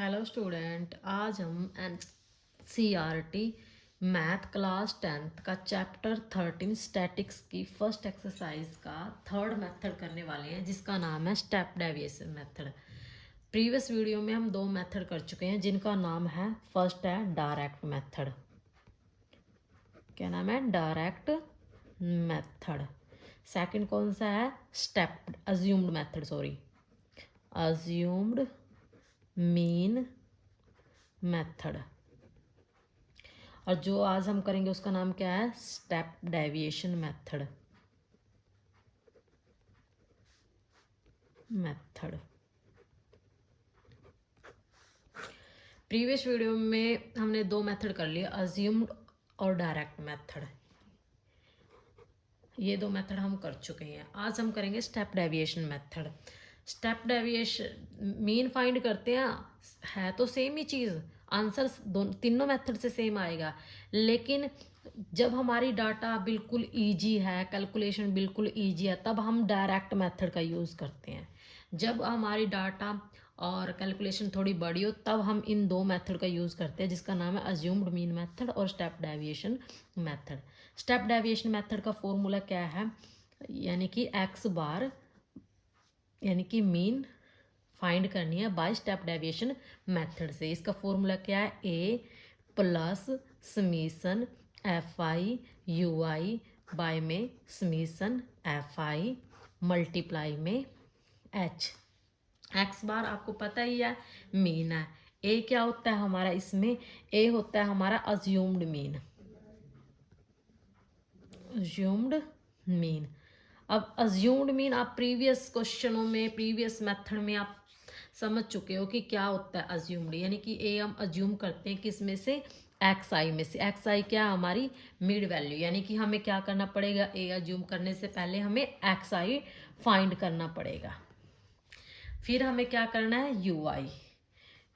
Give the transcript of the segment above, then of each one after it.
Hello student, आज हम NCERT math class 10th का चैप्टर 13 स्टैटिक्स की फर्स्ट एक्सरसाइज का थर्ड मेथड करने वाले हैं, जिसका नाम है step deviation method. Previous video में हम दो मेथड कर चुके हैं, जिनका नाम है, फर्स्ट है डायरेक्ट मेथड। क्या नाम है? Direct method. सेकंड कौन सा है? Step assumed method, sorry, assumed mean method. और जो आज हम करेंगे उसका नाम क्या है? Step deviation method. Previous video में हमने दो मेथड कर लिए, अज्यूम्ड और डायरेक्ट मेथड। ये दो मेथड हम कर चुके हैं। आज हम करेंगे step deviation method. Step deviation mean find करते हैं, है तो सेम ही चीज़, आंसर दोनों तीनों मेथड से सेम आएगा। लेकिन जब हमारी डाटा बिल्कुल इजी है, कैलकुलेशन बिल्कुल इजी है, तब हम डायरेक्ट मेथड का यूज़ करते हैं। जब हमारी डाटा और कैलकुलेशन थोड़ी बड़ी हो, तब हम इन दो मेथड का यूज़ करते हैं, जिसका नाम है अज्यूम्ड मीन मेथड और step deviation method. Step deviation method का फॉर्मूला क्या है? यानी कि एक्स बार यानी कि मीन फाइंड करनी है बाय स्टेप डेविएशन मेथड से। इसका फॉर्मूला क्या है? A plus summation F I you I by में समीशन एफ आई मल्टीप्लाई में एच। एक्स बार आपको पता ही है, मीन है। ए क्या होता है हमारा इसमें? ए होता है हमारा अज्यूम्ड मीन। Assumed mean. अब अज्यूम्ड मीन आप प्रीवियस क्वेश्चनों में, प्रीवियस मेथड में आप समझ चुके हो कि क्या होता है अज्यूम्ड। यानी कि ए हम अज्यूम करते हैं किस में से? एक्स आई में से। एक्स आई क्या है? हमारी मिड वैल्यू। यानी कि हमें क्या करना पड़ेगा? ए अज्यूम करने से पहले हमें एक्स आई फाइंड करना पड़ेगा। फिर हमें क्या करना है? You I.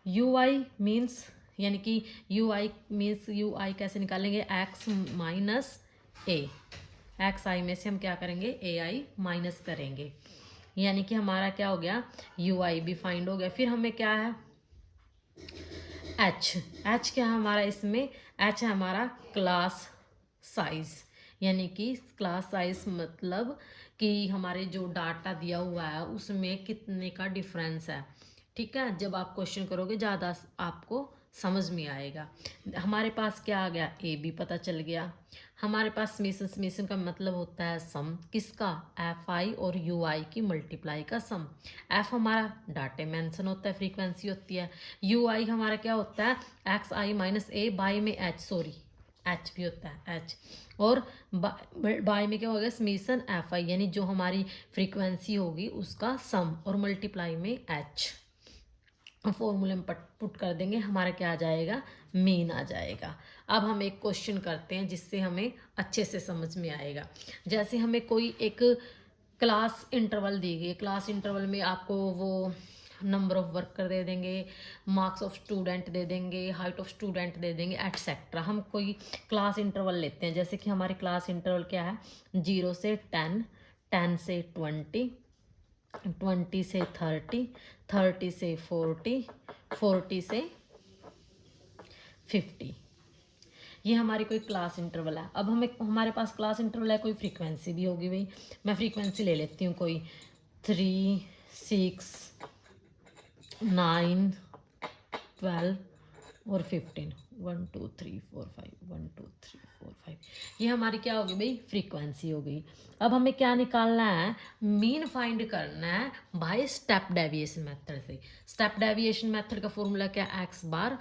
You I means, यानी कि यू आई मीन्स, यू आई कैसे निकालेंगे? एक्स माइनस ए। एक्स आई में से हम क्या करेंगे? ए आई माइनस करेंगे। यानी कि हमारा क्या हो गया? यू आई भी फाइंड हो गया। फिर हमें क्या है? एच। एच क्या है हमारा इसमें? एच है हमारा क्लास साइज। यानी कि क्लास साइज मतलब कि हमारे जो डाटा दिया हुआ है उसमें कितने का डिफरेंस है। ठीक है, जब आप क्वेश्चन करोगे ज़्यादा आपको समझ में आएगा। हमारे पास क्या आ गया? ए भी पता चल गया। हमारे पास समीशन, समीशन का मतलब होता है सम। किसका? एफ आई और यू आई की मल्टीप्लाई का सम। एफ हमारा डाटा मेंशन होता है, फ्रीक्वेंसी होती है। यू आई हमारा क्या होता है? X I minus A by में एच, सॉरी एच भी होता है, एच। और बाय में क्या होगा? समीशन एफ आई, यानी जो हमारी फ्रीक्वेंसी होगी उसका सम, और मल्टीप्लाई में एच। फॉर्मूले में पुट कर देंगे, हमारा क्या आ जाएगा? मीन आ जाएगा। अब हम एक क्वेश्चन करते हैं जिससे हमें अच्छे से समझ में आएगा। जैसे हमें कोई एक क्लास इंटरवल दी गई, क्लास इंटरवल में आपको वो नंबर ऑफ वर्कर दे देंगे, मार्क्स ऑफ स्टूडेंट दे देंगे, हाइट ऑफ स्टूडेंट दे देंगे, एटसेट्रा। हम कोई क्लास इंटरवल लेते हैं, जैसे कि हमारी क्लास इंटरवल क्या है? 0 से 10, 10 से 20, 20 से 30, 30 से 40, 40 से 50। ये हमारी कोई क्लास इंटरवल है। अब हमें, हमारे पास क्लास इंटरवल है, कोई फ्रीक्वेंसी भी होगी भाई। मैं फ्रीक्वेंसी ले लेती हूँ कोई 3, 6, 9, 12 और 15। 1 2 3 4 5, 1 2 3 4 5। ये हमारी क्या होगी भाई? फ्रीक्वेंसी हो गई। अब हमें क्या निकालना है? मीन फाइंड करना है बाय स्टेप डेविएशन मेथड से। स्टेप डेविएशन मेथड का फॉर्मूला क्या? X bar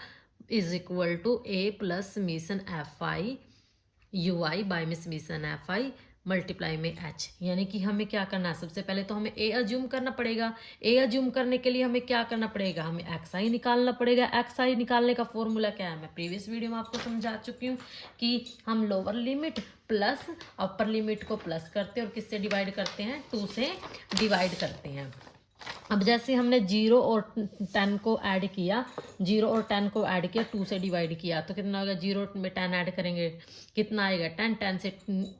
is equal to A plus summation F I you I by में समीशन एफ आई मल्टीप्लाई में एच। यानी कि हमें क्या करना है? सबसे पहले तो हमें ए अज्यूम करना पड़ेगा। ए अज्यूम करने के लिए हमें क्या करना पड़ेगा? हमें एक्स आई निकालना पड़ेगा। एक्स आई निकालने का फॉर्मूला क्या है? मैं प्रीवियस वीडियो में आपको समझा चुकी हूँ कि हम lower limit plus upper limit को प्लस करते हैं और किससे डिवाइड करते हैं? 2 से डिवाइड करते हैं। अब जैसे हमने 0 और 10 को ऐड किया, 0 और 10 को ऐड किया, 2 से डिवाइड किया तो कितना होगा, 0 में 10 ऐड करेंगे कितना आएगा 10, 10 से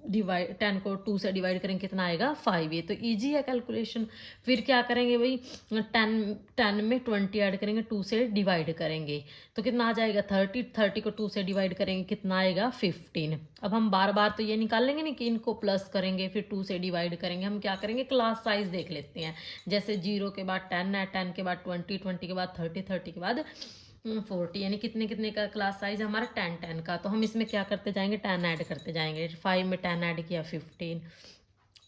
डिवाइड, 10 को 2 से डिवाइड करेंगे कितना आएगा 5। ये तो इजी है कैलकुलेशन। फिर क्या करेंगे भाई, 10 में 20 ऐड करेंगे, 2 से डिवाइड करेंगे तो कितना आ जाएगा 30, 30 को 2 से डिवाइड करेंगे कितना आएगा 15। अब हम बार बार तो ये निकाल लेंगे नहीं कि इनको प्लस करेंगे फिर 2 से डिवाइड करेंगे, हम क्या करेंगे क्लास साइज देख लेते हैं। जैसे 0 के बाद 10 है, 10 के बाद 20, 20 के बाद 30, 30 के बाद 40, यानी कितने कितने का क्लास साइज हमारा 10, 10 का। तो हम इसमें क्या करते जाएंगे 10 ऐड करते जाएंगे। 5 में 10 ऐड किया 15,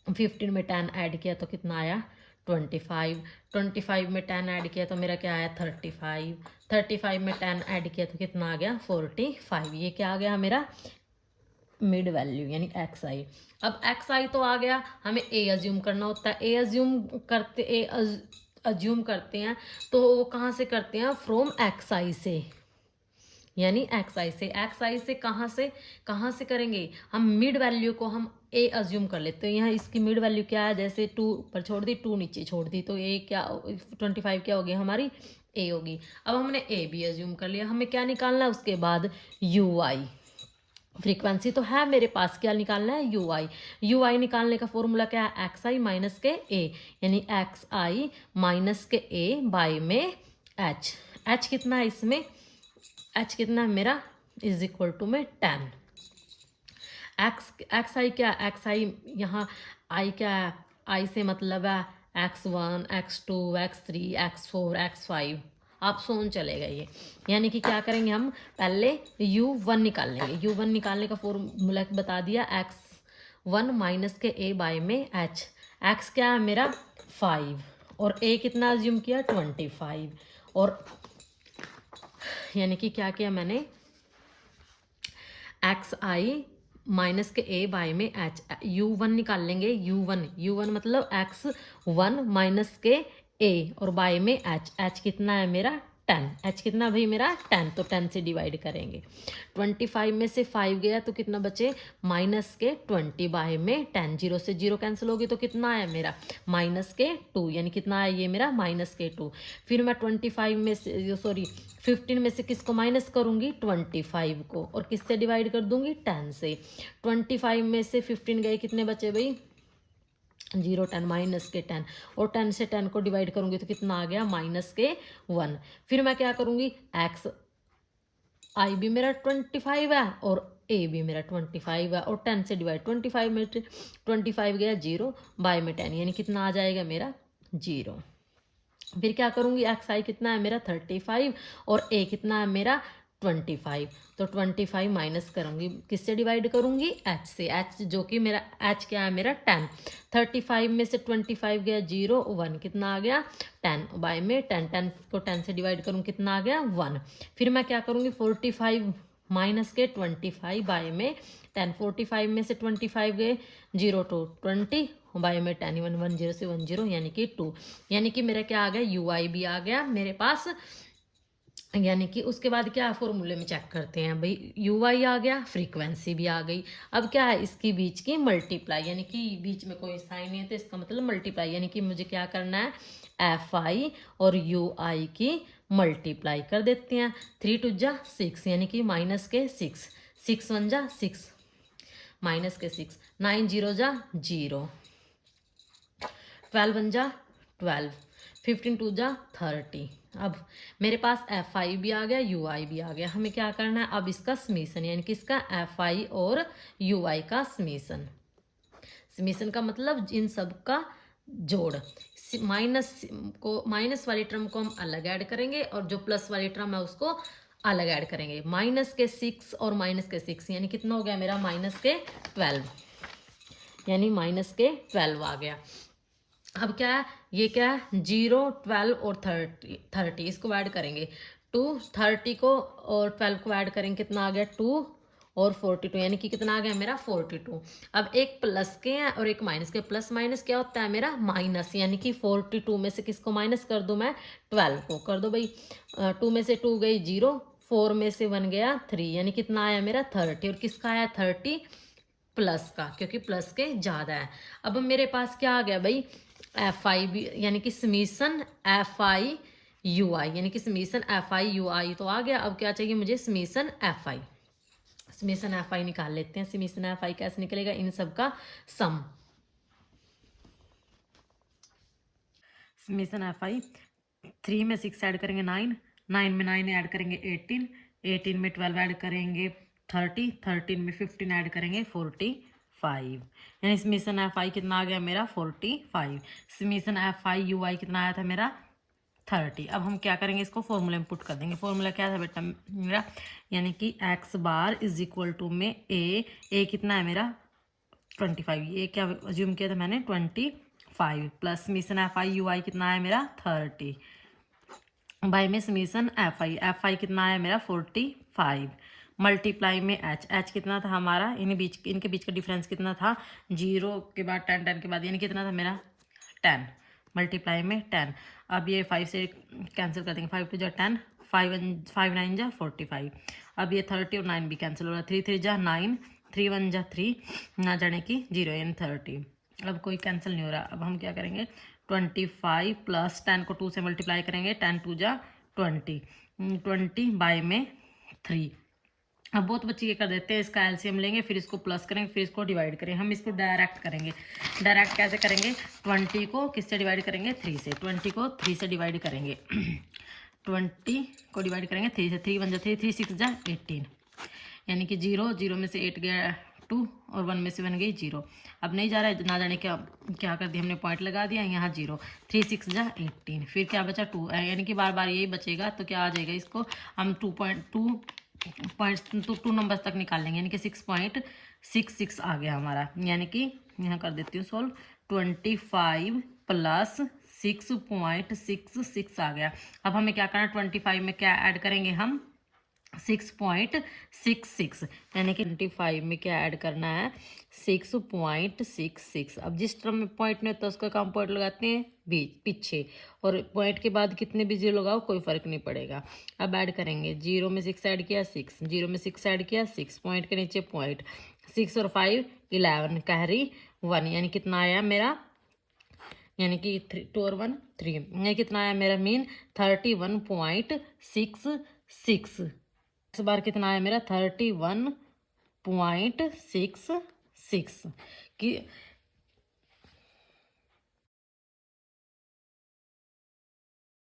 15 में 10 ऐड किया तो कितना आया 25, 25 में 10 ऐड किया तो मेरा क्या आया 35, 35 में 10 ऐड किया तो कितना आ गया 45। ये क्या आ गया मेरा मिड वैल्यू यानी एक्स आई। अब एक्स आई तो आ गया, हमें ए अज्यूम करना होता है। ए अज्यूम करते हैं तो वो कहाँ से करते हैं, फ्रॉम एक्स आई से, यानी एक्स आई से। एक्स आई से कहाँ से करेंगे हम, मिड वैल्यू को हम ए अज्यूम कर लेते हैं। यहाँ इसकी मिड वैल्यू क्या है, जैसे 2 ऊपर छोड़ दी 2 नीचे छोड़ दी तो ए क्या 25 क्या होगी हमारी ए होगी। अब हमने ए भी अज्यूम कर लिया, हमें क्या निकालना है उसके बाद यू आई। फ्रीक्वेंसी तो है मेरे पास, क्या निकालना है यू आई। यू आई निकालने का फॉर्मूला क्या है, एक्स आई माइनस के ए, यानी एक्स आई माइनस के ए बाई में एच। एच कितना है इसमें, एच कितना है मेरा इज इक्वल टू में 10। एक्स आई क्या, एक्स आई यहाँ आई क्या है, आई से मतलब है x1, x2, x3, x4, x5, आप सोन चलेगा ये। यानी कि क्या करेंगे हम पहले u1 निकाल लेंगे। u1 निकालने का फॉर्मूला बता दिया, x1 माइनस के a बाय में h। x क्या है मेरा 5 और a कितना अज्यूम किया 25, और यानी कि क्या किया मैंने एक्स आई माइनस के ए बाय में एच। u1 निकाल लेंगे, u1 मतलब x1 माइनस के ए और बाय में एच। एच कितना है मेरा 10, एच कितना भाई मेरा 10, तो 10 से डिवाइड करेंगे। 25 में से 5 गया तो कितना बचे माइनस के 20 बाय में 10, 0 से 0 कैंसिल होगी तो कितना आया मेरा माइनस के 2, यानी कितना आया ये मेरा माइनस के 2। फिर मैं 25 में से 15 में से किसको माइनस करूंगी 25 को, और किससे डिवाइड कर दूंगी 10 से। 25 में से 15 गए कितने बचे भाई 0, 10 माइनस के 10, और 10 से 10 को डिवाइड करूंगी तो कितना आ गया माइनस के 1। फिर मैं क्या करूंगी एक्स आई भी मेरा 25 है और ए भी मेरा 25 है, और 10 से डिवाइड 25 में 25 गया 0 बाय में 10, यानी कितना आ जाएगा मेरा 0। फिर क्या करूंगी एक्स आई कितना है मेरा 35 और ए कितना है मेरा 25, तो 25 माइनस करूंगी, किससे डिवाइड करूंगी एच से। एच जो कि मेरा एच क्या है मेरा 10। 35 में से 25 गया 0, 1 कितना आ गया 10 बाय में 10, 10 को 10 से डिवाइड करूँ कितना आ गया 1। फिर मैं क्या करूँगी 45 माइनस के 25 बाय में 10, 45 में से 25 गए 0 to 20 बाय में 10, 1 1 0 से 1 0 यानी कि 2, यानी कि मेरा क्या आ गया यू आई भी आ गया मेरे पास। यानी कि उसके बाद क्या फॉर्मूले में चेक करते हैं भाई, यू आई आ गया, फ्रीक्वेंसी भी आ गई। अब क्या है इसकी बीच की मल्टीप्लाई, यानी कि बीच में कोई साइन नहीं है तो इसका मतलब मल्टीप्लाई, यानी कि मुझे क्या करना है एफ आई और यू आई की मल्टीप्लाई कर देते हैं। 3 2 जा 6 यानी कि माइनस के 6, 6 1 जा 6 माइनस के 6, 9 0 जा 0, 12 1 जा 12, 15 2 जा 30। अब मेरे पास एफ आई भी आ गया यू आई भी आ गया, हमें क्या करना है अब इसका समीशन, यानी कि इसका एफ आई और यू आई का समीशन। समीशन का मतलब इन सब का जोड़। माइनस वाली टर्म को हम अलग ऐड करेंगे और जो प्लस वाली टर्म है उसको अलग ऐड करेंगे। माइनस के 6 और माइनस के 6 यानी कितना हो गया मेरा माइनस के 12, यानी माइनस के 12 आ गया। अब क्या है ये क्या है 0 12 और 30 इसको ऐड करेंगे। 2 30 को और 12 को ऐड करेंगे कितना आ गया 2 और 42, यानी कि कितना आ गया मेरा 42। अब एक प्लस के हैं और एक माइनस के, प्लस माइनस क्या होता है मेरा माइनस, यानी कि 42 में से किसको माइनस कर दो मैं 12 को कर दो भाई। 2 में से 2 गई 0, 4 में से 1 गया 3, यानी कितना आया मेरा 30, और किसका आया 30 प्लस का, क्योंकि प्लस के ज़्यादा है। अब मेरे पास क्या आ गया भाई FI भी, यानी कि समीशन FI UI, यानी कि समीशन FI UI तो आ गया। अब क्या चाहिए मुझे? Summation FI। समीशन FI निकाल लेते हैं। समीशन FI कैसे निकलेगा? इन सब का सम। समीशन FI, 3 में 6 ऐड करेंगे 9, 9 में 9 ऐड करेंगे 18, 18 में 12 ऐड करेंगे 30, 13 में 15 ऐड करेंगे 45। यानी समीशन FI कितना आ गया मेरा? 45। समीशन FI UI कितना आया था मेरा? 30। अब हम क्या करेंगे? इसको फॉर्मूले में पुट कर देंगे। फॉर्मूला क्या था बेटा मेरा? यानी कि x bar is equal to में ए कितना है मेरा? 25। ये क्या अज्यूम किया था मैंने? 25 प्लस समीशन FI UI कितना है मेरा? 30 बाई में समीशन FI कितना है मेरा? 45 मल्टीप्लाई में एच कितना था हमारा? इनके बीच का डिफरेंस कितना था? 0 के बाद 10, 10 के बाद यानी कितना था मेरा? 10 मल्टीप्लाई में 10। अब ये 5 से कैंसिल कर देंगे। 5 टू जा 10, 5 9 जा 45। अब ये 30 और 9 भी कैंसिल हो रहा है। 3 3 जा 9, 3 1 जा 3, ना जाने की 0 यानी 30। अब कोई कैंसिल नहीं हो रहा। अब हम क्या करेंगे? 25 प्लस 10 को 2 से मल्टीप्लाई करेंगे। 10 2 जा 20, 20 बाई में 3। अब बहुत बच्चे ये कर देते हैं, इसका एलसीएम लेंगे, फिर इसको प्लस करेंगे, फिर इसको डिवाइड करेंगे। हम इसको डायरेक्ट करेंगे। डायरेक्ट कैसे करेंगे? 20 को किससे डिवाइड करेंगे? 3 से। 20 को 3 से डिवाइड करेंगे। 20 को डिवाइड करेंगे 3 से। 3 1 जा 3, 3 6 जा 18, यानी कि 0, 0 में से 8 गया 2 और 1 में से 1 गई 0। अब नहीं जा रहा है, ना जाने क्या क्या कर दिया हमने, पॉइंट लगा दिया यहाँ 0। 3 6 जा 18, फिर क्या बचा? 2, यानी कि बार बार यही बचेगा। तो क्या आ जाएगा? इसको हम 2 नंबर्स तक निकाल लेंगे, यानी कि 6.66 आ गया हमारा। यानी कि यहाँ कर देती हूँ सॉल्व। 25 प्लस 6.66 आ गया। अब हमें क्या करना? 25 में क्या ऐड करेंगे हम? 6.66, यानी कि 25 में क्या ऐड करना है? 6.66। अब जिस टर्म में पॉइंट नहीं होता उसका काम पॉइंट लगाते हैं बीच पीछे, और पॉइंट के बाद कितने भी जीरो लगाओ कोई फर्क नहीं पड़ेगा। अब ऐड करेंगे। 0 में 6 ऐड किया 6, 0 में 6 ऐड किया 6, पॉइंट के नीचे पॉइंट, 6 और 5 11, कैरी 1, यानी कितना आया मेरा? यानी कि 2 और 1 3, यानी कितना आया मेरा? मीन 31.66। इस बार कितना आया मेरा? 31.66 कि